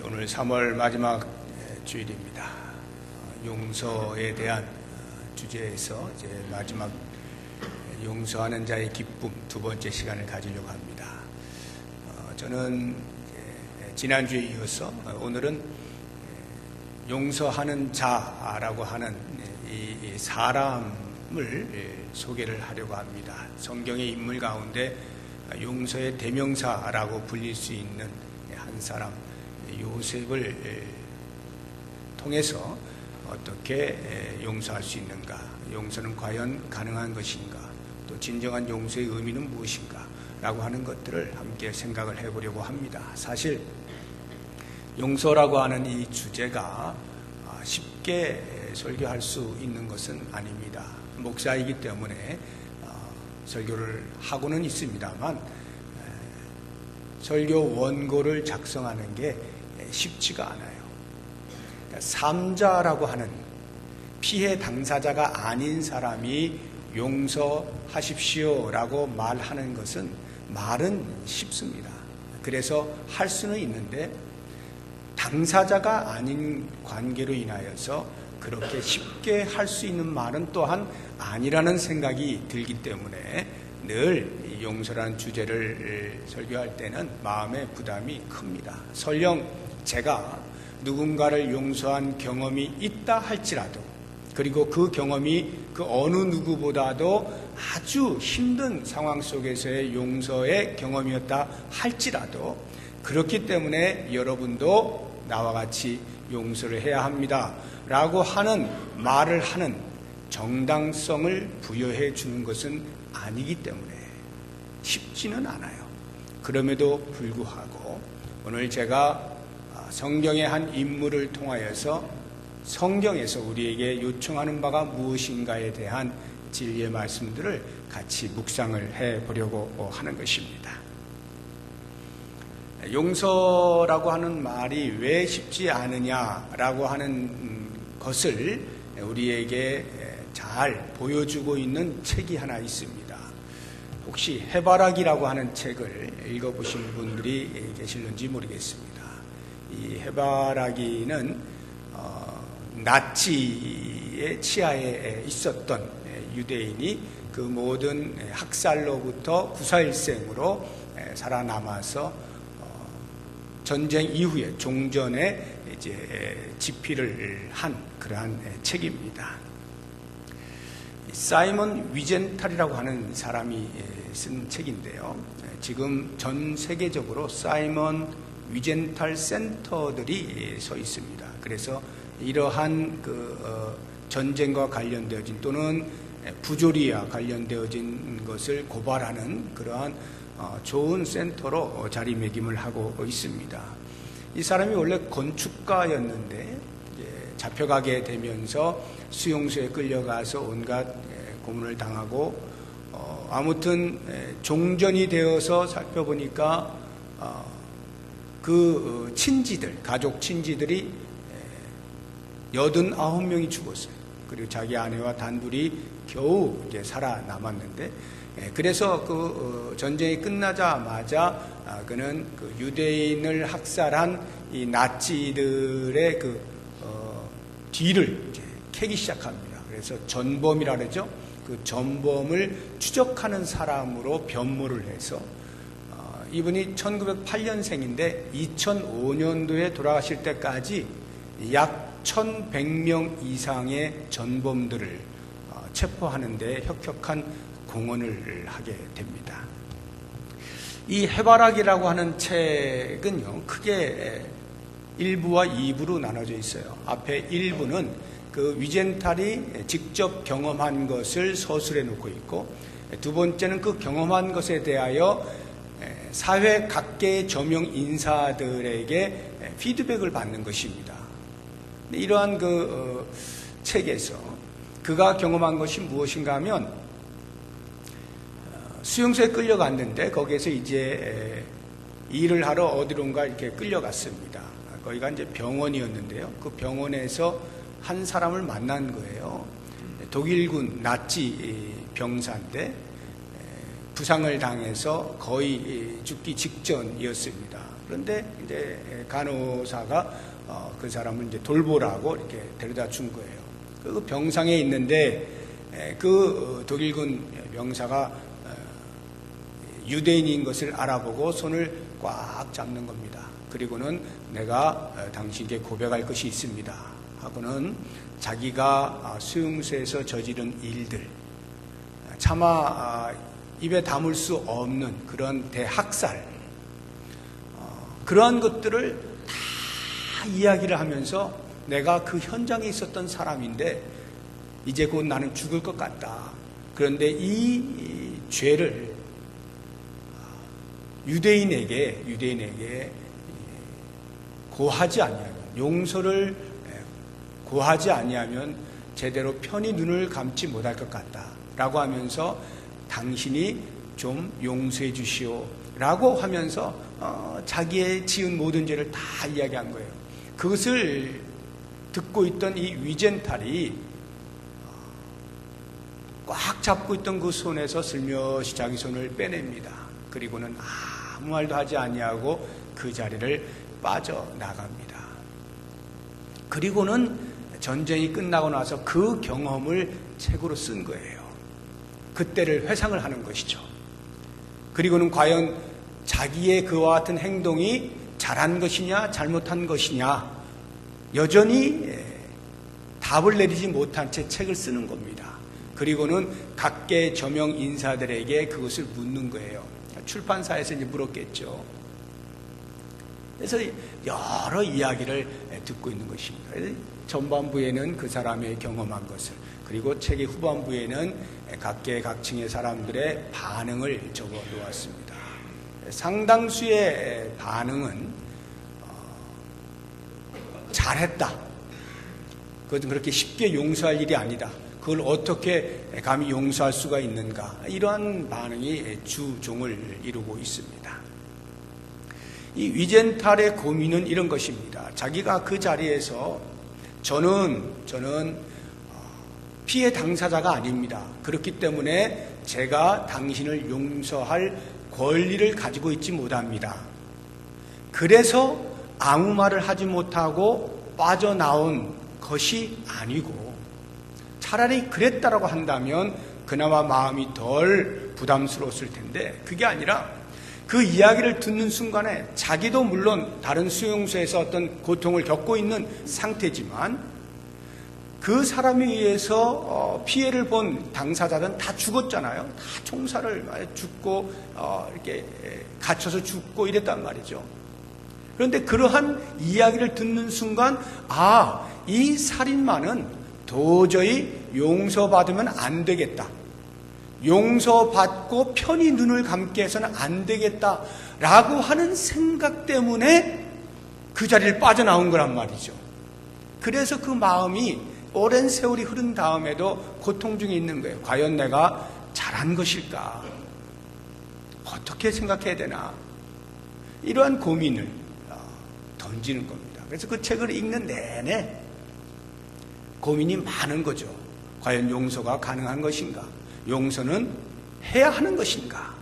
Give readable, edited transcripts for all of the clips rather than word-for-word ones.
오늘 3월 마지막 주일입니다. 용서에 대한 주제에서 이제 마지막 용서하는 자의 기쁨 두 번째 시간을 가지려고 합니다. 저는 지난주에 이어서 오늘은 용서하는 자라고 하는 이 사람을 소개를 하려고 합니다. 성경의 인물 가운데 용서의 대명사라고 불릴 수 있는 한 사람 요셉을 통해서 어떻게 용서할 수 있는가, 용서는 과연 가능한 것인가, 또 진정한 용서의 의미는 무엇인가 라고 하는 것들을 함께 생각을 해보려고 합니다. 사실 용서라고 하는 이 주제가 쉽게 설교할 수 있는 것은 아닙니다. 목사이기 때문에 설교를 하고는 있습니다만 설교 원고를 작성하는 게 쉽지가 않아요. 그러니까 삼자라고 하는 피해 당사자가 아닌 사람이 용서하십시오라고 말하는 것은 말은 쉽습니다. 그래서 할 수는 있는데 당사자가 아닌 관계로 인하여서 그렇게 쉽게 할 수 있는 말은 또한 아니라는 생각이 들기 때문에 늘 용서라는 주제를 설교할 때는 마음의 부담이 큽니다. 설령 제가 누군가를 용서한 경험이 있다 할지라도, 그리고 그 경험이 그 어느 누구보다도 아주 힘든 상황 속에서의 용서의 경험이었다 할지라도, 그렇기 때문에 여러분도 나와 같이 용서를 해야 합니다 라고 하는 말을 하는 정당성을 부여해 주는 것은 아니기 때문에 쉽지는 않아요. 그럼에도 불구하고 오늘 제가 성경의 한 인물을 통하여서 성경에서 우리에게 요청하는 바가 무엇인가에 대한 진리의 말씀들을 같이 묵상을 해보려고 하는 것입니다. 용서라고 하는 말이 왜 쉽지 않으냐라고 하는 것을 우리에게 잘 보여주고 있는 책이 하나 있습니다. 혹시 해바라기라고 하는 책을 읽어보신 분들이 계실는지 모르겠습니다. 이 해바라기는 나치의 치하에 있었던 유대인이 그 모든 학살로부터 구사일생으로 살아남아서 전쟁 이후에 종전에 이제 집필을 한 그러한 책입니다. 사이먼 위젠탈이라고 하는 사람이 쓴 책인데요. 지금 전 세계적으로 사이먼 위젠탈 센터들이 서 있습니다. 그래서 이러한 전쟁과 관련되어진 또는 부조리와 관련되어진 것을 고발하는 그러한 좋은 센터로 자리매김을 하고 있습니다. 이 사람이 원래 건축가였는데 잡혀가게 되면서 수용소에 끌려가서 온갖 고문을 당하고 아무튼 종전이 되어서 살펴보니까 그 친지들, 가족 친지들이 89명이 죽었어요. 그리고 자기 아내와 단둘이 겨우 이제 살아남았는데, 그래서 그 전쟁이 끝나자마자 그는 그 유대인을 학살한 이 나치들의 뒤를 이제 캐기 시작합니다. 그래서 전범이라 그러죠. 그 전범을 추적하는 사람으로 변모를 해서 이분이 1908년생인데 2005년도에 돌아가실 때까지 약 1100명 이상의 전범들을 체포하는 데 혁혁한 공헌을 하게 됩니다. 이 해바라기라고 하는 책은요, 크게 1부와 2부로 나눠져 있어요. 앞에 1부는 그 위젠탈이 직접 경험한 것을 서술해 놓고 있고, 두 번째는 그 경험한 것에 대하여 사회 각계의 저명 인사들에게 피드백을 받는 것입니다. 이러한 그 책에서 그가 경험한 것이 무엇인가 하면 수용소에 끌려갔는데 거기에서 이제 일을 하러 어디론가 이렇게 끌려갔습니다. 거기가 이제 병원이었는데요. 그 병원에서 한 사람을 만난 거예요. 독일군 나치 병사인데 부상을 당해서 거의 죽기 직전이었습니다. 그런데 이제 간호사가 그 사람을 이제 돌보라고 이렇게 데려다 준 거예요. 그 병상에 있는데 그 독일군 병사가 유대인인 것을 알아보고 손을 꽉 잡는 겁니다. 그리고는 내가 당신에게 고백할 것이 있습니다 하고는 자기가 수용소에서 저지른 일들, 차마 입에 담을 수 없는 그런 대학살, 그러한 것들을 다 이야기를 하면서 내가 그 현장에 있었던 사람인데 이제 곧 나는 죽을 것 같다. 그런데 이 죄를 유대인에게 고하지 아니하면, 용서를 고하지 아니하면 제대로 편히 눈을 감지 못할 것 같다 라고 하면서 당신이 좀 용서해 주시오 라고 하면서 자기의 지은 모든 죄를 다 이야기한 거예요. 그것을 듣고 있던 이 위젠탈이 꽉 잡고 있던 그 손에서 슬며시 자기 손을 빼냅니다. 그리고는 아무 말도 하지 아니하고 그 자리를 빠져나갑니다. 그리고는 전쟁이 끝나고 나서 그 경험을 책으로 쓴 거예요. 그때를 회상을 하는 것이죠. 그리고는 과연 자기의 그와 같은 행동이 잘한 것이냐 잘못한 것이냐 여전히 답을 내리지 못한 채 책을 쓰는 겁니다. 그리고는 각계 저명 인사들에게 그것을 묻는 거예요. 출판사에서 이제 물었겠죠. 그래서 여러 이야기를 듣고 있는 것입니다. 전반부에는 그 사람의 경험한 것을, 그리고 책의 후반부에는 각계 각층의 사람들의 반응을 적어 놓았습니다. 상당수의 반응은 잘했다. 그것은 그렇게 쉽게 용서할 일이 아니다. 그걸 어떻게 감히 용서할 수가 있는가. 이러한 반응이 주종을 이루고 있습니다. 이 위젠탈의 고민은 이런 것입니다. 자기가 그 자리에서 저는 피해 당사자가 아닙니다. 그렇기 때문에 제가 당신을 용서할 권리를 가지고 있지 못합니다. 그래서 아무 말을 하지 못하고 빠져나온 것이 아니고, 차라리 그랬다라고 한다면 그나마 마음이 덜 부담스러웠을 텐데, 그게 아니라 그 이야기를 듣는 순간에 자기도 물론 다른 수용소에서 어떤 고통을 겪고 있는 상태지만 그 사람에 의해서 피해를 본 당사자들은 다 죽었잖아요. 다 총살을 죽고 이렇게 갇혀서 죽고 이랬단 말이죠. 그런데 그러한 이야기를 듣는 순간 이 살인마는 도저히 용서받으면 안 되겠다. 용서받고 편히 눈을 감게 해서는 안 되겠다라고 하는 생각 때문에 그 자리를 빠져나온 거란 말이죠. 그래서 그 마음이 오랜 세월이 흐른 다음에도 고통 중에 있는 거예요. 과연 내가 잘한 것일까? 어떻게 생각해야 되나? 이러한 고민을 던지는 겁니다. 그래서 그 책을 읽는 내내 고민이 많은 거죠. 과연 용서가 가능한 것인가? 용서는 해야 하는 것인가?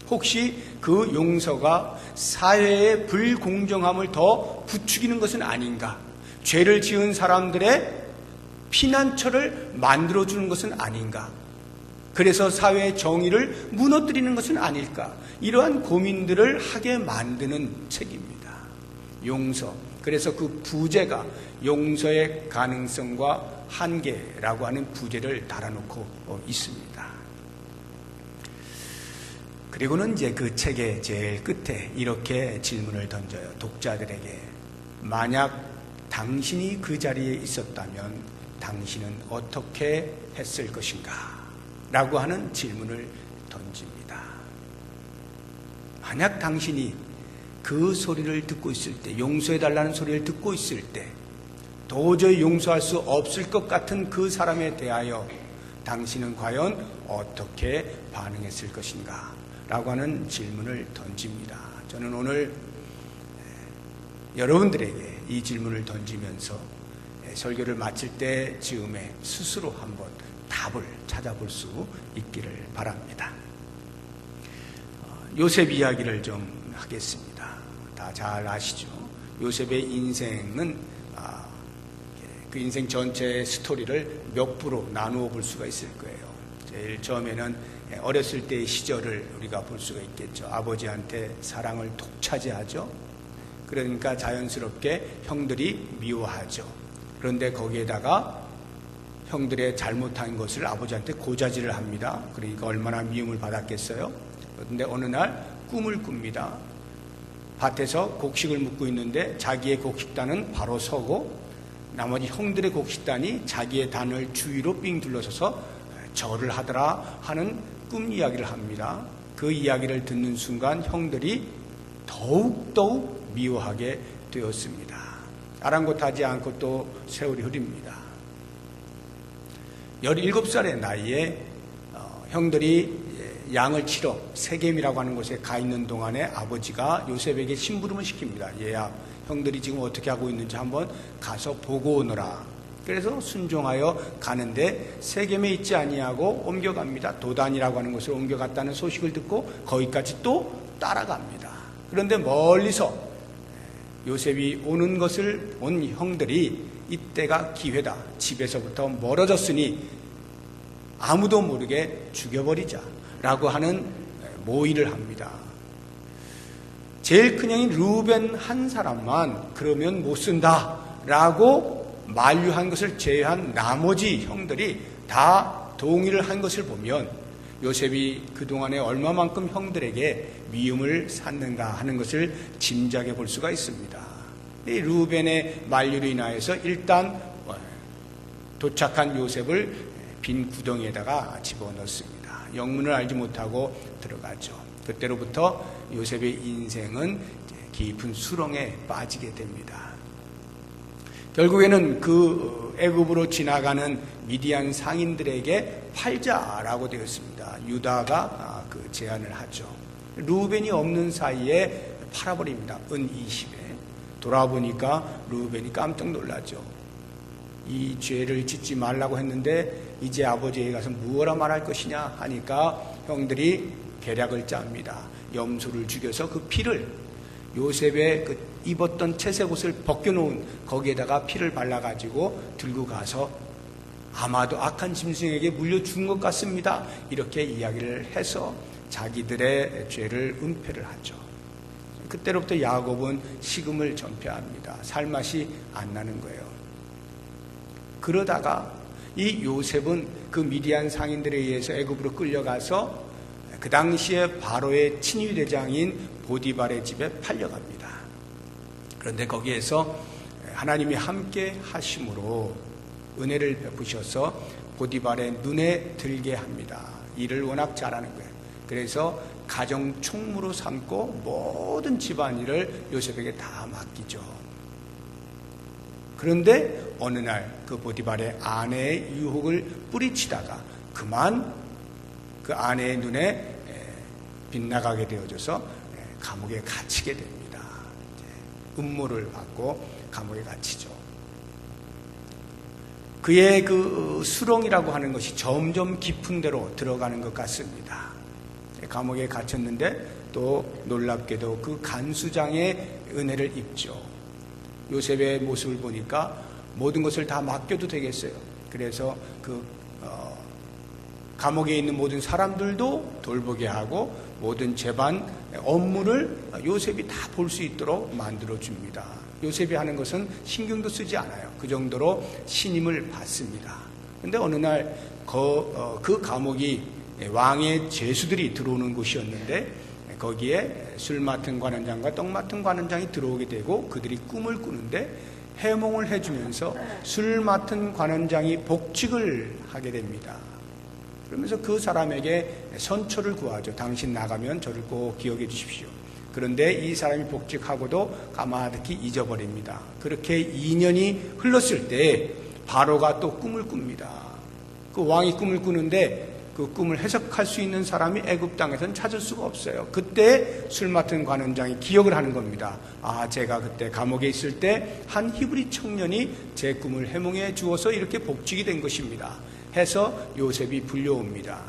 혹시 그 용서가 사회의 불공정함을 더 부추기는 것은 아닌가? 죄를 지은 사람들의 피난처를 만들어주는 것은 아닌가? 그래서 사회의 정의를 무너뜨리는 것은 아닐까? 이러한 고민들을 하게 만드는 책입니다. 용서. 그래서 그 부제가 용서의 가능성과 한계라고 하는 부제를 달아놓고 있습니다. 그리고는 이제 그 책의 제일 끝에 이렇게 질문을 던져요. 독자들에게. 만약 당신이 그 자리에 있었다면 당신은 어떻게 했을 것인가? 라고 하는 질문을 던집니다. 만약 당신이 그 소리를 듣고 있을 때, 용서해달라는 소리를 듣고 있을 때 도저히 용서할 수 없을 것 같은 그 사람에 대하여 당신은 과연 어떻게 반응했을 것인가? 라고 하는 질문을 던집니다. 저는 오늘 여러분들에게 이 질문을 던지면서 설교를 마칠 때 즈음에 스스로 한번 답을 찾아볼 수 있기를 바랍니다. 요셉 이야기를 좀 하겠습니다. 다 잘 아시죠. 요셉의 인생은 그 인생 전체의 스토리를 몇 부로 나누어 볼 수가 있을 거예요. 제일 처음에는 어렸을 때의 시절을 우리가 볼 수가 있겠죠. 아버지한테 사랑을 독차지하죠. 그러니까 자연스럽게 형들이 미워하죠. 그런데 거기에다가 형들의 잘못한 것을 아버지한테 고자질을 합니다. 그러니까 얼마나 미움을 받았겠어요. 그런데 어느 날 꿈을 꿉니다. 밭에서 곡식을 묻고 있는데 자기의 곡식단은 바로 서고 나머지 형들의 곡식단이 자기의 단을 주위로 삥 둘러서서 절을 하더라 하는 꿈 이야기를 합니다. 그 이야기를 듣는 순간 형들이 더욱 미워하게 되었습니다. 아랑곳하지 않고 또 세월이 흐릅니다. 17살의 나이에 형들이 양을 치러 세겜이라고 하는 곳에 가 있는 동안에 아버지가 요셉에게 심부름을 시킵니다. 얘야, 형들이 지금 어떻게 하고 있는지 한번 가서 보고 오너라. 그래서 순종하여 가는데 세겜에 있지 아니하고 옮겨갑니다. 도단이라고 하는 곳을 옮겨갔다는 소식을 듣고 거기까지 또 따라갑니다. 그런데 멀리서 요셉이 오는 것을 본 형들이 이때가 기회다. 집에서부터 멀어졌으니 아무도 모르게 죽여버리자 라고 하는 모의를 합니다. 제일 큰 형인 루벤 한 사람만 그러면 못 쓴다 라고 만류한 것을 제외한 나머지 형들이 다 동의를 한 것을 보면 요셉이 그동안에 얼마만큼 형들에게 미움을 샀는가 하는 것을 짐작해 볼 수가 있습니다. 이 루벤의 만류로 인하여서 일단 도착한 요셉을 빈 구덩이에다가 집어넣습니다. 영문을 알지 못하고 들어가죠. 그때로부터 요셉의 인생은 깊은 수렁에 빠지게 됩니다. 결국에는 그 애굽으로 지나가는 미디안 상인들에게 팔자라고 되었습니다. 유다가 그 제안을 하죠. 루벤이 없는 사이에 팔아버립니다. 은 20에. 돌아보니까 루벤이 깜짝 놀라죠. 이 죄를 짓지 말라고 했는데 이제 아버지에게 가서 무엇라 말할 것이냐 하니까 형들이 계략을 짭니다. 염소를 죽여서 그 피를 요셉의 그 입었던 채색 옷을 벗겨놓은 거기에다가 피를 발라가지고 들고 가서 아마도 악한 짐승에게 물려준 것 같습니다. 이렇게 이야기를 해서 자기들의 죄를 은폐를 하죠. 그때로부터 야곱은 식음을 전폐합니다. 살맛이 안 나는 거예요. 그러다가 이 요셉은 그 미디안 상인들에 의해서 애굽으로 끌려가서 그 당시에 바로의 친위 대장인 보디발의 집에 팔려갑니다. 그런데 거기에서 하나님이 함께 하심으로 은혜를 베푸셔서 보디발의 눈에 들게 합니다. 일을 워낙 잘하는 거예요. 그래서 가정 총무로 삼고 모든 집안일을 요셉에게 다 맡기죠. 그런데 어느 날 그 보디발의 아내의 유혹을 뿌리치다가 그만 그 아내의 눈에 빗나가게 되어져서 감옥에 갇히게 됩니다. 음모를 받고 감옥에 갇히죠. 그의 그 수렁이라고 하는 것이 점점 깊은 데로 들어가는 것 같습니다. 감옥에 갇혔는데 또 놀랍게도 그 간수장의 은혜를 입죠. 요셉의 모습을 보니까 모든 것을 다 맡겨도 되겠어요. 그래서 그 감옥에 있는 모든 사람들도 돌보게 하고 모든 재반 업무를 요셉이 다 볼 수 있도록 만들어줍니다. 요셉이 하는 것은 신경도 쓰지 않아요. 그 정도로 신임을 받습니다. 그런데 어느 날 그 감옥이 왕의 제수들이 들어오는 곳이었는데 거기에 술 맡은 관원장과 떡 맡은 관원장이 들어오게 되고 그들이 꿈을 꾸는데 해몽을 해주면서 술 맡은 관원장이 복직을 하게 됩니다. 그러면서 그 사람에게 선처를 구하죠. 당신 나가면 저를 꼭 기억해 주십시오. 그런데 이 사람이 복직하고도 까마득히 잊어버립니다. 그렇게 2년이 흘렀을 때 바로가 또 꿈을 꿉니다. 그 왕이 꿈을 꾸는데 그 꿈을 해석할 수 있는 사람이 애굽 땅에서는 찾을 수가 없어요. 그때 술 맡은 관원장이 기억을 하는 겁니다. 아, 제가 그때 감옥에 있을 때 한 히브리 청년이 제 꿈을 해몽해 주어서 이렇게 복직이 된 것입니다. 해서 요셉이 불려옵니다.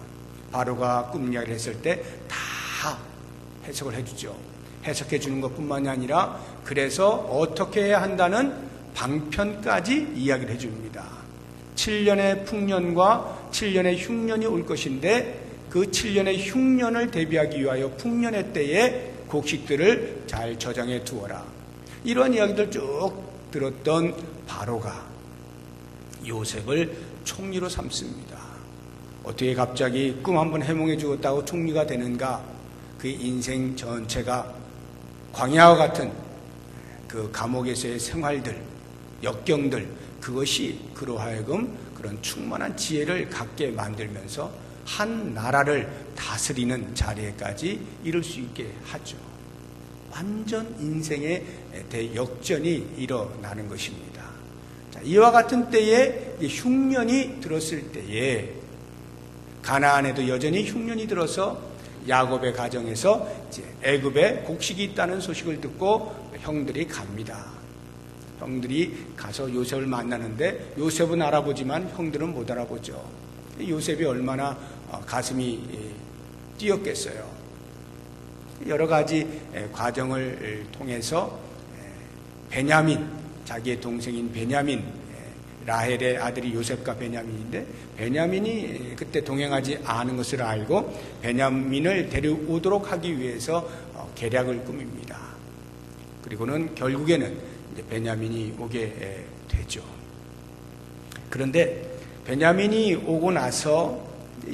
바로가 꿈 이야기를 했을 때 다 해석을 해주죠. 해석해 주는 것뿐만이 아니라 그래서 어떻게 해야 한다는 방편까지 이야기를 해줍니다. 7년의 풍년과 7년의 흉년이 올 것인데 그 7년의 흉년을 대비하기 위하여 풍년의 때에 곡식들을 잘 저장해 두어라. 이러한 이야기들 쭉 들었던 바로가 요셉을 총리로 삼습니다. 어떻게 갑자기 꿈 한번 해몽해 주었다고 총리가 되는가? 그 인생 전체가 광야와 같은 그 감옥에서의 생활들, 역경들, 그것이 그로 하여금 그런 충만한 지혜를 갖게 만들면서 한 나라를 다스리는 자리에까지 이룰 수 있게 하죠. 완전 인생의 대역전이 일어나는 것입니다. 자, 이와 같은 때에 흉년이 들었을 때에 가나안에도 여전히 흉년이 들어서 야곱의 가정에서 이제 애굽에 곡식이 있다는 소식을 듣고 형들이 갑니다. 형들이 가서 요셉을 만나는데 요셉은 알아보지만 형들은 못 알아보죠. 요셉이 얼마나 가슴이 뛰었겠어요. 여러 가지 과정을 통해서 베냐민, 자기의 동생인 베냐민, 라헬의 아들이 요셉과 베냐민인데 베냐민이 그때 동행하지 않은 것을 알고 베냐민을 데려오도록 하기 위해서 계략을 꾸밉니다. 그리고는 결국에는 이제 베냐민이 오게 되죠. 그런데 베냐민이 오고 나서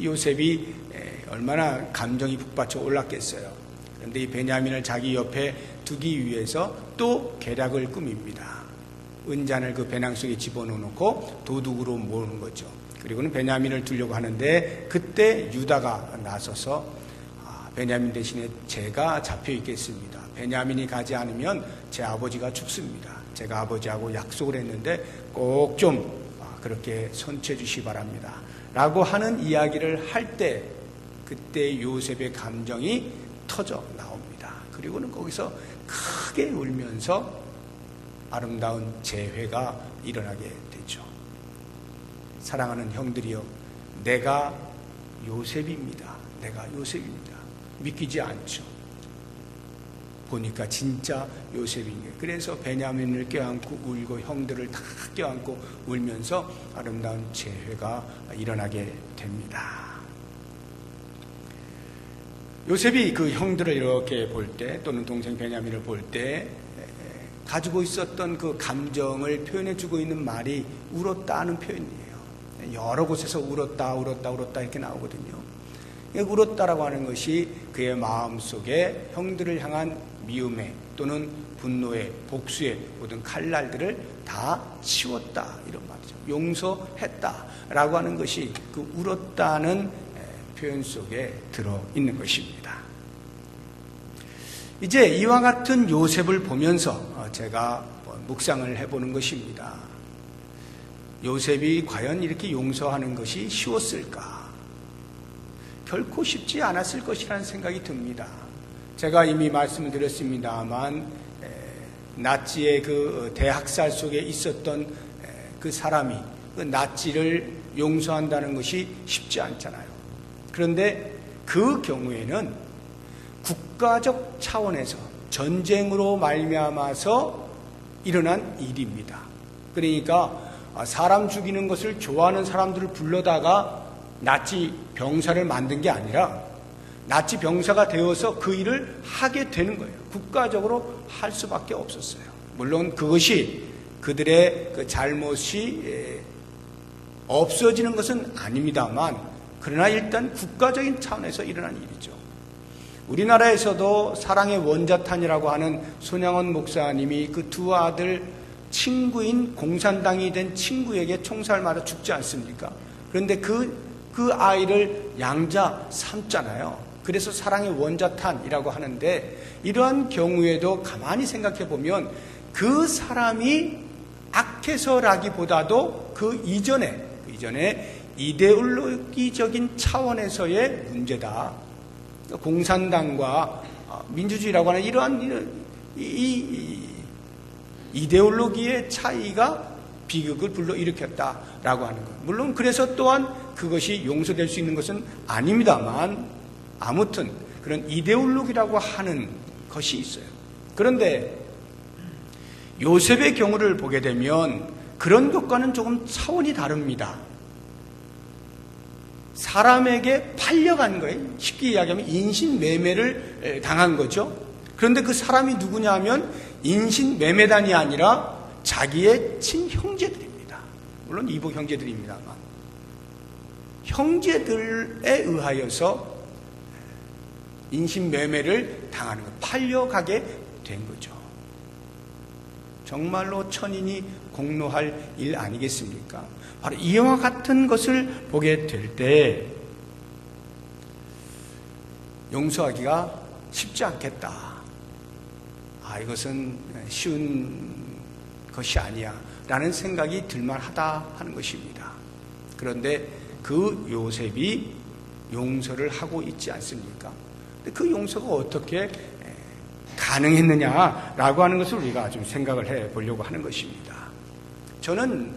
요셉이 얼마나 감정이 북받쳐 올랐겠어요. 그런데 이 베냐민을 자기 옆에 두기 위해서 또 계략을 꾸밉니다. 은잔을 그 배낭 속에 집어넣고 도둑으로 모으는 거죠. 그리고는 베냐민을 두려고 하는데 그때 유다가 나서서 베냐민 대신에 제가 잡혀 있겠습니다. 베냐민이 가지 않으면 제 아버지가 죽습니다. 제가 아버지하고 약속을 했는데 꼭 좀 그렇게 선처해 주시기 바랍니다. 라고 하는 이야기를 할 때 그때 요셉의 감정이 터져 나옵니다. 그리고는 거기서 크게 울면서 아름다운 재회가 일어나게 되죠. 사랑하는 형들이여, 내가 요셉입니다. 내가 요셉입니다. 믿기지 않죠. 보니까 진짜 요셉인 게. 그래서 베냐민을 껴안고 울고 형들을 다 껴안고 울면서 아름다운 재회가 일어나게 됩니다. 요셉이 그 형들을 이렇게 볼 때, 또는 동생 베냐민을 볼 때 가지고 있었던 그 감정을 표현해주고 있는 말이 울었다 하는 표현이에요. 여러 곳에서 울었다 이렇게 나오거든요. 울었다라고 하는 것이 그의 마음속에 형들을 향한 미움에 또는 분노에 복수의 모든 칼날들을 다 치웠다 이런 말이죠. 용서했다라고 하는 것이 그 울었다는 표현 속에 들어있는 것입니다. 이제 이와 같은 요셉을 보면서 제가 묵상을 해보는 것입니다. 요셉이 과연 이렇게 용서하는 것이 쉬웠을까? 결코 쉽지 않았을 것이라는 생각이 듭니다. 제가 이미 말씀을 드렸습니다만 나치의 그 대학살 속에 있었던 그 사람이 그 나치를 용서한다는 것이 쉽지 않잖아요. 그런데 그 경우에는 국가적 차원에서 전쟁으로 말미암아서 일어난 일입니다. 그러니까 사람 죽이는 것을 좋아하는 사람들을 불러다가 나치 병사를 만든 게 아니라 나치 병사가 되어서 그 일을 하게 되는 거예요. 국가적으로 할 수밖에 없었어요. 물론 그것이 그들의 그 잘못이 없어지는 것은 아닙니다만 그러나 일단 국가적인 차원에서 일어난 일이죠. 우리나라에서도 사랑의 원자탄이라고 하는 손양원 목사님이 그 두 아들 친구인 공산당이 된 친구에게 총살 맞아 죽지 않습니까? 그런데 그 아이를 양자 삼잖아요. 그래서 사랑의 원자탄이라고 하는데 이러한 경우에도 가만히 생각해 보면 그 사람이 악해서라기보다도 그 이전에 이데올로기적인 차원에서의 문제다. 공산당과 민주주의라고 하는 이러한 이데올로기의 차이가 비극을 불러일으켰다라고 하는 것. 물론 그래서 또한 그것이 용서될 수 있는 것은 아닙니다만 아무튼 그런 이데올로기라고 하는 것이 있어요. 그런데 요셉의 경우를 보게 되면 그런 것과는 조금 차원이 다릅니다. 사람에게 팔려간 거예요. 쉽게 이야기하면 인신매매를 당한 거죠. 그런데 그 사람이 누구냐 하면 인신매매단이 아니라 자기의 친형제들입니다. 물론 이복 형제들입니다만 형제들에 의하여서 인신매매를 당하는 것, 팔려가게 된 거죠. 정말로 천인이 공로할 일 아니겠습니까? 바로 이와 같은 것을 보게 될 때 용서하기가 쉽지 않겠다. 이것은 쉬운 것이 아니야 라는 생각이 들만하다 하는 것입니다. 그런데 그 요셉이 용서를 하고 있지 않습니까? 그 용서가 어떻게 가능했느냐라고 하는 것을 우리가 좀 생각을 해 보려고 하는 것입니다. 저는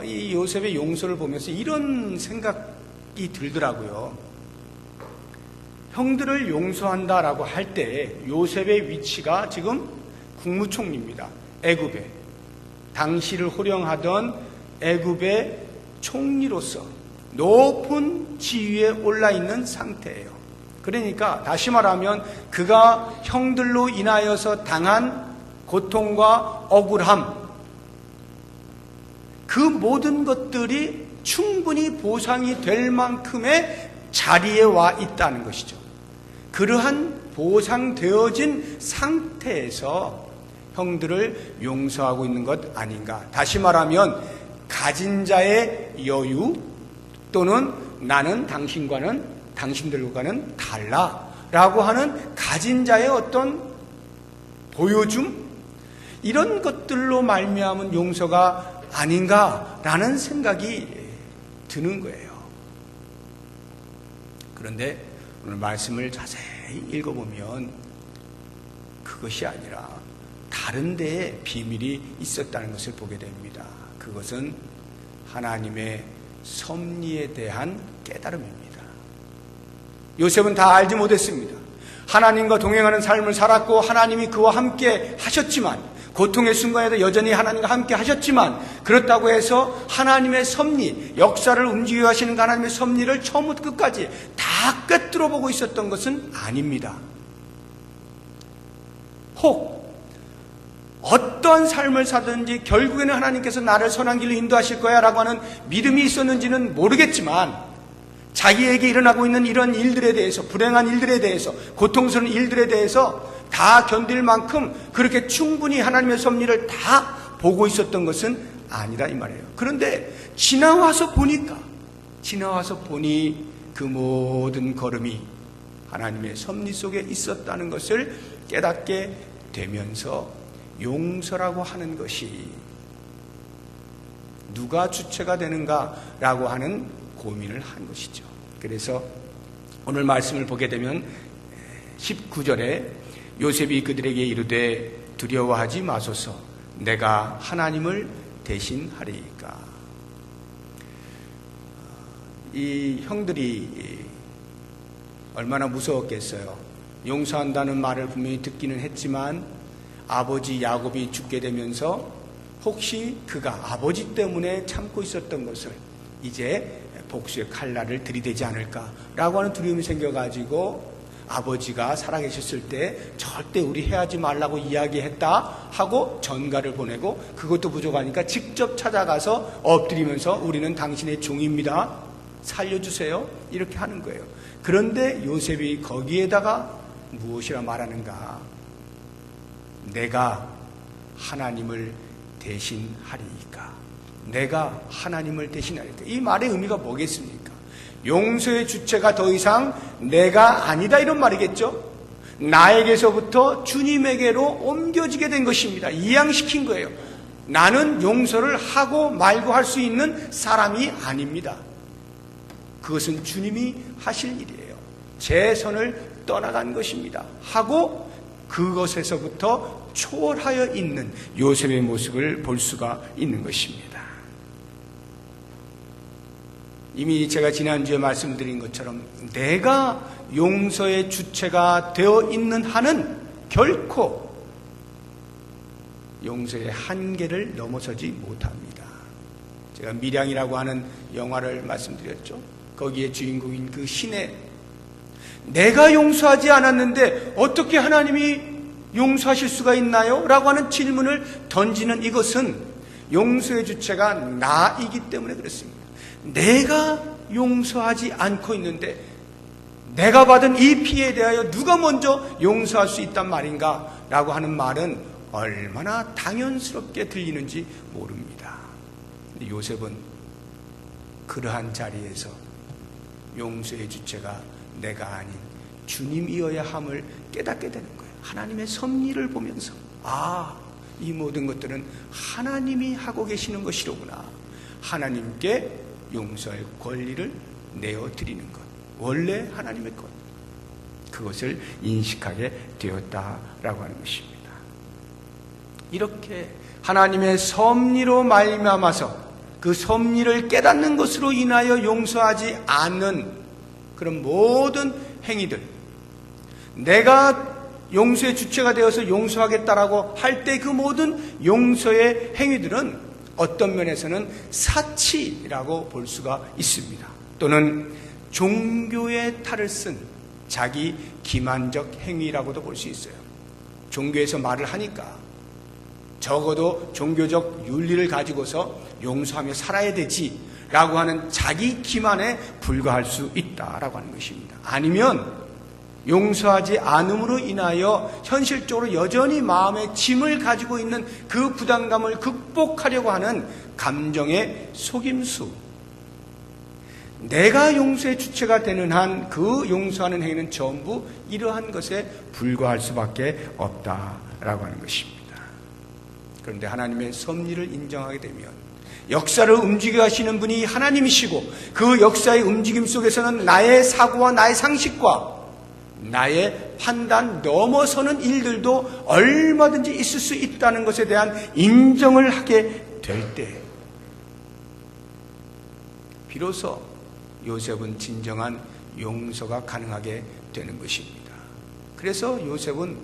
이 요셉의 용서를 보면서 이런 생각이 들더라고요. 형들을 용서한다라고 할 때 요셉의 위치가 지금 국무총리입니다. 애굽에 당시를 호령하던 애굽의 총리로서 높은 지위에 올라 있는 상태예요. 그러니까 다시 말하면 그가 형들로 인하여서 당한 고통과 억울함, 그 모든 것들이 충분히 보상이 될 만큼의 자리에 와 있다는 것이죠. 그러한 보상되어진 상태에서 형들을 용서하고 있는 것 아닌가. 다시 말하면 가진 자의 여유 또는 나는 당신들과는 달라라고 하는 가진 자의 어떤 보여줌, 이런 것들로 말미암은 용서가 아닌가라는 생각이 드는 거예요. 그런데 오늘 말씀을 자세히 읽어보면 그것이 아니라 다른 데에 비밀이 있었다는 것을 보게 됩니다. 그것은 하나님의 섭리에 대한 깨달음입니다. 요셉은 다 알지 못했습니다. 하나님과 동행하는 삶을 살았고 하나님이 그와 함께 하셨지만, 고통의 순간에도 여전히 하나님과 함께 하셨지만, 그렇다고 해서 하나님의 섭리, 역사를 움직여 하시는 하나님의 섭리를 처음부터 끝까지 다 꿰뚫어 보고 있었던 것은 아닙니다. 혹 어떤 삶을 사든지 결국에는 하나님께서 나를 선한 길로 인도하실 거야 라고 하는 믿음이 있었는지는 모르겠지만, 자기에게 일어나고 있는 이런 일들에 대해서, 불행한 일들에 대해서, 고통스러운 일들에 대해서 다 견딜 만큼 그렇게 충분히 하나님의 섭리를 다 보고 있었던 것은 아니라 이 말이에요. 그런데 지나와서 보니 그 모든 걸음이 하나님의 섭리 속에 있었다는 것을 깨닫게 되면서 용서라고 하는 것이 누가 주체가 되는가라고 하는 고민을 한 것이죠. 그래서 오늘 말씀을 보게 되면 19절에 요셉이 그들에게 이르되 두려워하지 마소서, 내가 하나님을 대신하리이까. 이 형들이 얼마나 무서웠겠어요. 용서한다는 말을 분명히 듣기는 했지만 아버지 야곱이 죽게 되면서 혹시 그가 아버지 때문에 참고 있었던 것을 이제 복수의 칼날을 들이대지 않을까라고 하는 두려움이 생겨가지고 아버지가 살아계셨을 때 절대 우리 해하지 말라고 이야기했다 하고 전가를 보내고, 그것도 부족하니까 직접 찾아가서 엎드리면서 우리는 당신의 종입니다, 살려주세요, 이렇게 하는 거예요. 그런데 요셉이 거기에다가 무엇이라 말하는가? 내가 하나님을 대신하리이까. 내가 하나님을 대신하리이까. 이 말의 의미가 뭐겠습니까? 용서의 주체가 더 이상 내가 아니다, 이런 말이겠죠. 나에게서부터 주님에게로 옮겨지게 된 것입니다. 이양시킨 거예요. 나는 용서를 하고 말고 할 수 있는 사람이 아닙니다. 그것은 주님이 하실 일이에요. 제 선을 떠나간 것입니다 하고 그것에서부터 초월하여 있는 요셉의 모습을 볼 수가 있는 것입니다. 이미 제가 지난주에 말씀드린 것처럼 내가 용서의 주체가 되어 있는 한은 결코 용서의 한계를 넘어서지 못합니다. 제가 밀양이라고 하는 영화를 말씀드렸죠. 거기에 주인공인 그 신의 내가 용서하지 않았는데 어떻게 하나님이 용서하실 수가 있나요? 라고 하는 질문을 던지는 이것은 용서의 주체가 나이기 때문에 그렇습니다. 내가 용서하지 않고 있는데 내가 받은 이 피해에 대하여 누가 먼저 용서할 수 있단 말인가? 라고 하는 말은 얼마나 당연스럽게 들리는지 모릅니다. 요셉은 그러한 자리에서 용서의 주체가 내가 아닌 주님이어야 함을 깨닫게 되는 거예요. 하나님의 섭리를 보면서 이 모든 것들은 하나님이 하고 계시는 것이로구나. 하나님께 용서할 권리를 내어드리는 것, 원래 하나님의 것, 그것을 인식하게 되었다라고 하는 것입니다. 이렇게 하나님의 섭리로 말미암아서 그 섭리를 깨닫는 것으로 인하여 용서하지 않는 그런 모든 행위들, 내가 용서의 주체가 되어서 용서하겠다라고 할 때 그 모든 용서의 행위들은 어떤 면에서는 사치라고 볼 수가 있습니다. 또는 종교의 탈을 쓴 자기 기만적 행위라고도 볼 수 있어요. 종교에서 말을 하니까 적어도 종교적 윤리를 가지고서 용서하며 살아야 되지 라고 하는 자기 기만에 불과할 수 있다라고 하는 것입니다. 아니면 용서하지 않음으로 인하여 현실적으로 여전히 마음에 짐을 가지고 있는 그 부담감을 극복하려고 하는 감정의 속임수. 내가 용서의 주체가 되는 한 그 용서하는 행위는 전부 이러한 것에 불과할 수밖에 없다라고 하는 것입니다. 그런데 하나님의 섭리를 인정하게 되면 역사를 움직여 하시는 분이 하나님이시고 그 역사의 움직임 속에서는 나의 사고와 나의 상식과 나의 판단 넘어서는 일들도 얼마든지 있을 수 있다는 것에 대한 인정을 하게 될 때 비로소 요셉은 진정한 용서가 가능하게 되는 것입니다. 그래서 요셉은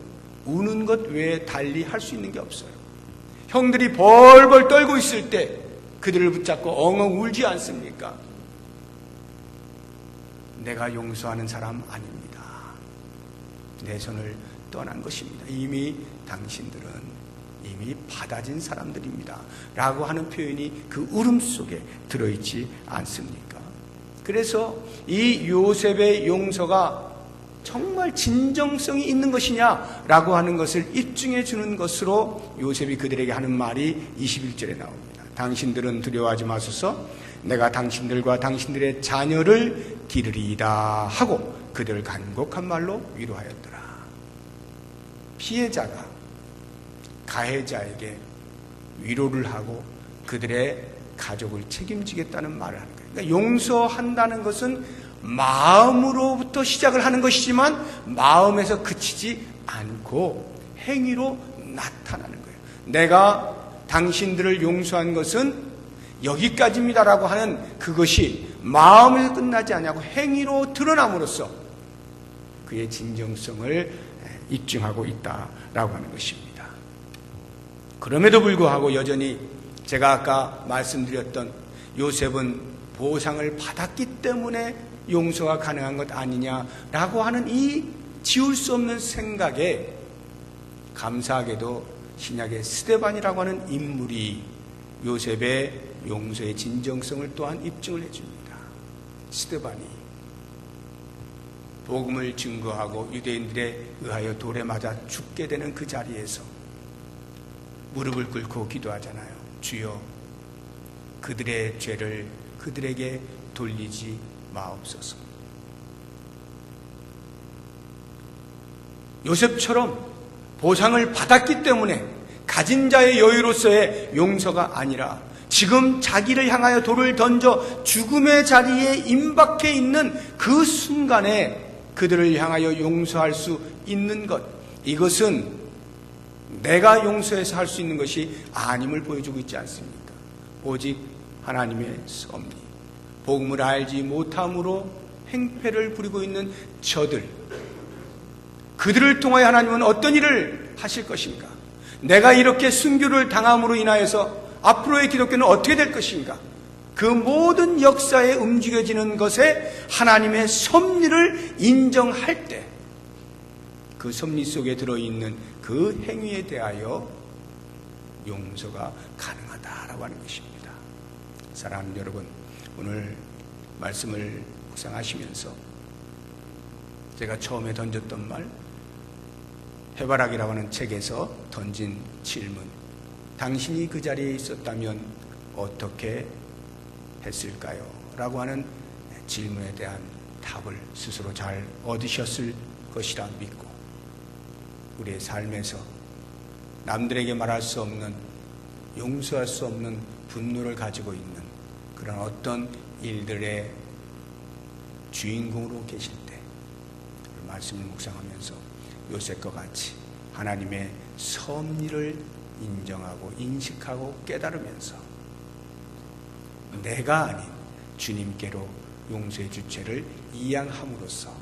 우는 것 외에 달리 할 수 있는 게 없어요. 형들이 벌벌 떨고 있을 때 그들을 붙잡고 엉엉 울지 않습니까? 내가 용서하는 사람 아닙니다. 내 손을 떠난 것입니다. 이미 당신들은 이미 받아진 사람들입니다. 라고 하는 표현이 그 울음 속에 들어있지 않습니까? 그래서 이 요셉의 용서가 정말 진정성이 있는 것이냐라고 하는 것을 입증해 주는 것으로 요셉이 그들에게 하는 말이 21절에 나옵니다. 당신들은 두려워하지 마소서. 내가 당신들과 당신들의 자녀를 기르리이다 하고 그들을 간곡한 말로 위로하였더라. 피해자가 가해자에게 위로를 하고 그들의 가족을 책임지겠다는 말을 하는 거예요. 그러니까 용서한다는 것은 마음으로부터 시작을 하는 것이지만 마음에서 그치지 않고 행위로 나타나는 거예요. 내가 당신들을 용서한 것은 여기까지입니다라고 하는 그것이 마음에서 끝나지 않냐고 행위로 드러남으로써 그의 진정성을 입증하고 있다라고 하는 것입니다. 그럼에도 불구하고 여전히 제가 아까 말씀드렸던 요셉은 보상을 받았기 때문에 용서가 가능한 것 아니냐라고 하는 이 지울 수 없는 생각에 감사하게도 신약의 스데반이라고 하는 인물이 요셉의 용서의 진정성을 또한 입증을 해줍니다. 스데반이 복음을 증거하고 유대인들에 의하여 돌에 맞아 죽게 되는 그 자리에서 무릎을 꿇고 기도하잖아요. 주여, 그들의 죄를 그들에게 돌리지 마옵소서. 요셉처럼 보상을 받았기 때문에 가진 자의 여유로서의 용서가 아니라 지금 자기를 향하여 돌을 던져 죽음의 자리에 임박해 있는 그 순간에 그들을 향하여 용서할 수 있는 것, 이것은 내가 용서해서 할 수 있는 것이 아님을 보여주고 있지 않습니까? 오직 하나님의 섭리, 복음을 알지 못함으로 행패를 부리고 있는 저들, 그들을 통하여 하나님은 어떤 일을 하실 것인가? 내가 이렇게 순교를 당함으로 인하여서 앞으로의 기독교는 어떻게 될 것인가? 그 모든 역사에 움직여지는 것에 하나님의 섭리를 인정할 때 그 섭리 속에 들어있는 그 행위에 대하여 용서가 가능하다라고 하는 것입니다. 사랑하는 여러분, 오늘 말씀을 묵상하시면서 제가 처음에 던졌던 말, 해바라기라고 하는 책에서 던진 질문, 당신이 그 자리에 있었다면 어떻게 했을까요? 라고 하는 질문에 대한 답을 스스로 잘 얻으셨을 것이라 믿고, 우리의 삶에서 남들에게 말할 수 없는, 용서할 수 없는 분노를 가지고 있는 그런 어떤 일들의 주인공으로 계실 때 말씀을 묵상하면서 요셉과 같이 하나님의 섭리를 인정하고 인식하고 깨달으면서 내가 아닌 주님께로 용서의 주체를 이양함으로써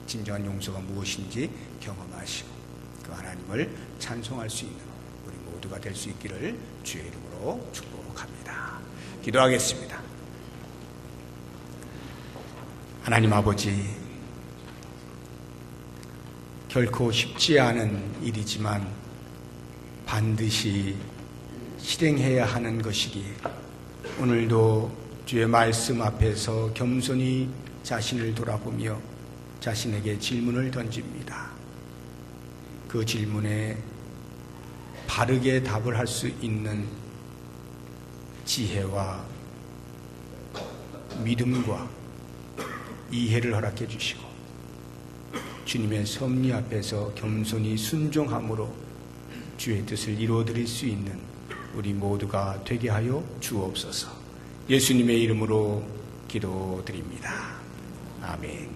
진정한 용서가 무엇인지 경험하시고 그 하나님을 찬송할 수 있는 우리 모두가 될 수 있기를 주의 이름으로 축복합니다. 기도하겠습니다. 하나님 아버지, 결코 쉽지 않은 일이지만 반드시 실행해야 하는 것이기에 오늘도 주의 말씀 앞에서 겸손히 자신을 돌아보며 자신에게 질문을 던집니다. 그 질문에 바르게 답을 할 수 있는 지혜와 믿음과 이해를 허락해 주시고 주님의 섭리 앞에서 겸손히 순종함으로 주의 뜻을 이루어드릴 수 있는 우리 모두가 되게 하여 주옵소서. 예수님의 이름으로 기도드립니다. 아멘.